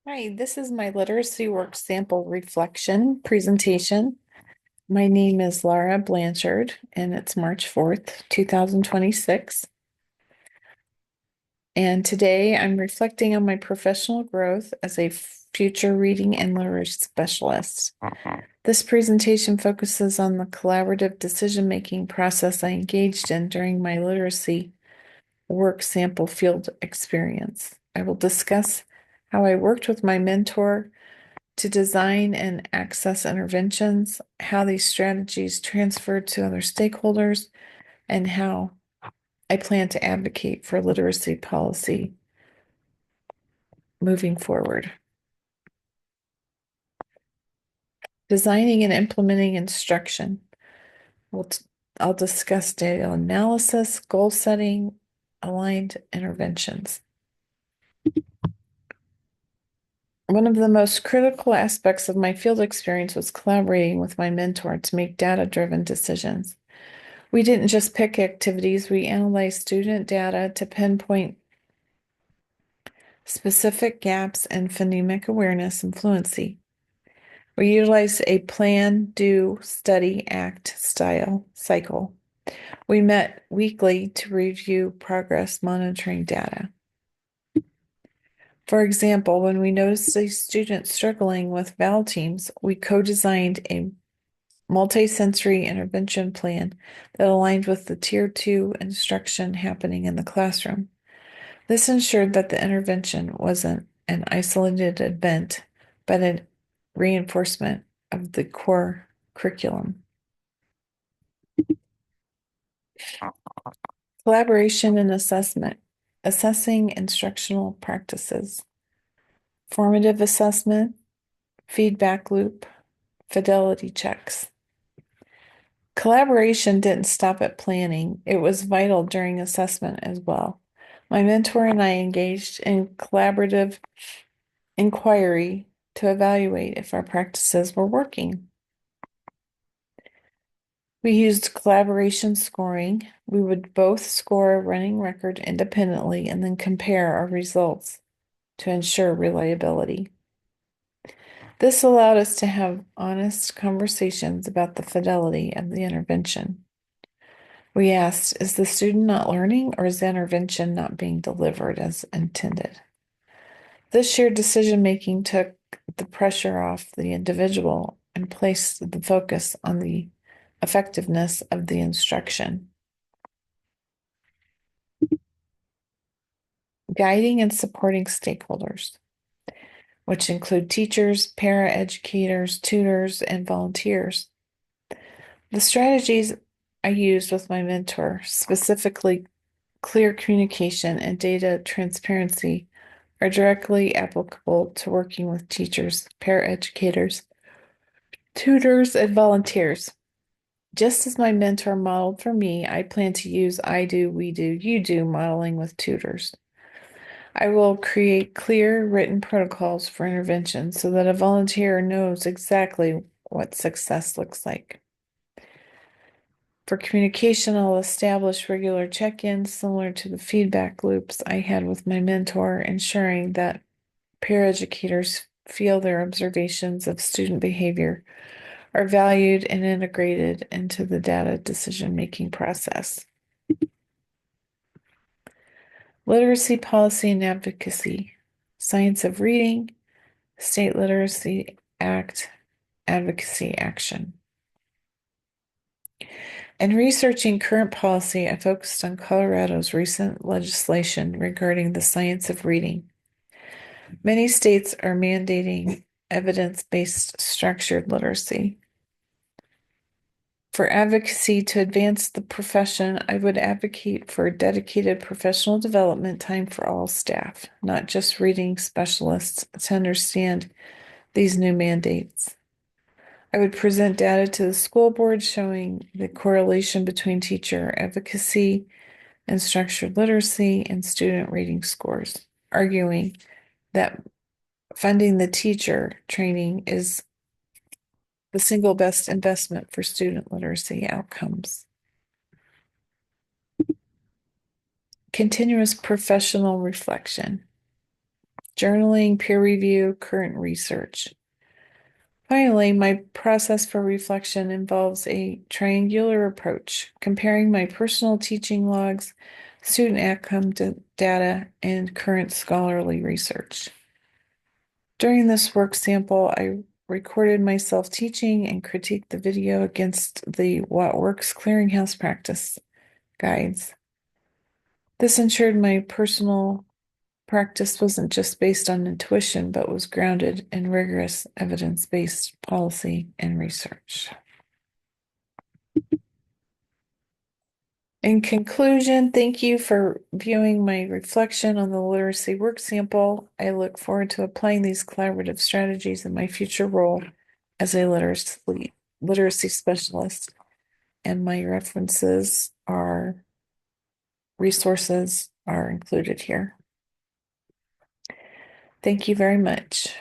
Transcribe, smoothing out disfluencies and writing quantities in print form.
Hi, this is my literacy work sample reflection presentation. My name is Laura Blanchard, and it's March 4th, 2026. And today I'm reflecting on my professional growth as a future reading and literacy specialist. This presentation focuses on the collaborative decision-making process I engaged in during my literacy work sample field experience. I will discuss how I worked with my mentor to design and access interventions, how these strategies transferred to other stakeholders, and how I plan to advocate for literacy policy moving forward. Designing and implementing instruction. I'll discuss data analysis, goal setting, aligned interventions. One of the most critical aspects of my field experience was collaborating with my mentor to make data-driven decisions. We didn't just pick activities, we analyzed student data to pinpoint specific gaps in phonemic awareness and fluency. We utilized a plan, do, study, act style cycle. We met weekly to review progress monitoring data. For example, when we noticed a student struggling with vowel teams, we co-designed a multi-sensory intervention plan that aligned with the Tier 2 instruction happening in the classroom. This ensured that the intervention wasn't an isolated event, but a reinforcement of the core curriculum. Collaboration and assessment, assessing instructional practices, formative assessment, feedback loop, fidelity checks. Collaboration didn't stop at planning, it was vital during assessment as well. My mentor and I engaged in collaborative inquiry to evaluate if our practices were working. We used collaboration scoring. We would both score a running record independently and then compare our results to ensure reliability. This allowed us to have honest conversations about the fidelity of the intervention. We asked, is the student not learning or is the intervention not being delivered as intended? This shared decision-making took the pressure off the individual and placed the focus on the effectiveness of the instruction. Guiding and supporting stakeholders, which include teachers, paraeducators, tutors, and volunteers. The strategies I used with my mentor, specifically clear communication and data transparency, are directly applicable to working with teachers, paraeducators, tutors, and volunteers. Just as my mentor modeled for me, I plan to use I do, we do, you do modeling with tutors. I will create clear written protocols for intervention so that a volunteer knows exactly what success looks like. For communication, I'll establish regular check-ins similar to the feedback loops I had with my mentor, ensuring that paraeducators feel their observations of student behavior are valued and integrated into the data decision-making process. Literacy policy and advocacy, science of reading, State Literacy Act, advocacy action. In researching current policy, I focused on Colorado's recent legislation regarding the science of reading. Many states are mandating evidence-based structured literacy. For advocacy to advance the profession, I would advocate for dedicated professional development time for all staff, not just reading specialists, to understand these new mandates. I would present data to the school board showing the correlation between teacher advocacy and structured literacy and student reading scores, arguing that funding the teacher training is the single best investment for student literacy outcomes. Continuous professional reflection. journaling, peer review, current research. Finally, my process for reflection involves a triangular approach, comparing my personal teaching logs, student outcome data, and current scholarly research. During this work sample, I recorded myself teaching and critiqued the video against the What Works Clearinghouse practice guides. This ensured my personal practice wasn't just based on intuition, but was grounded in rigorous evidence-based policy and research. In conclusion, thank you for viewing my reflection on the literacy work sample. I look forward to applying these collaborative strategies in my future role as a literacy specialist. And my resources are included here. Thank you very much.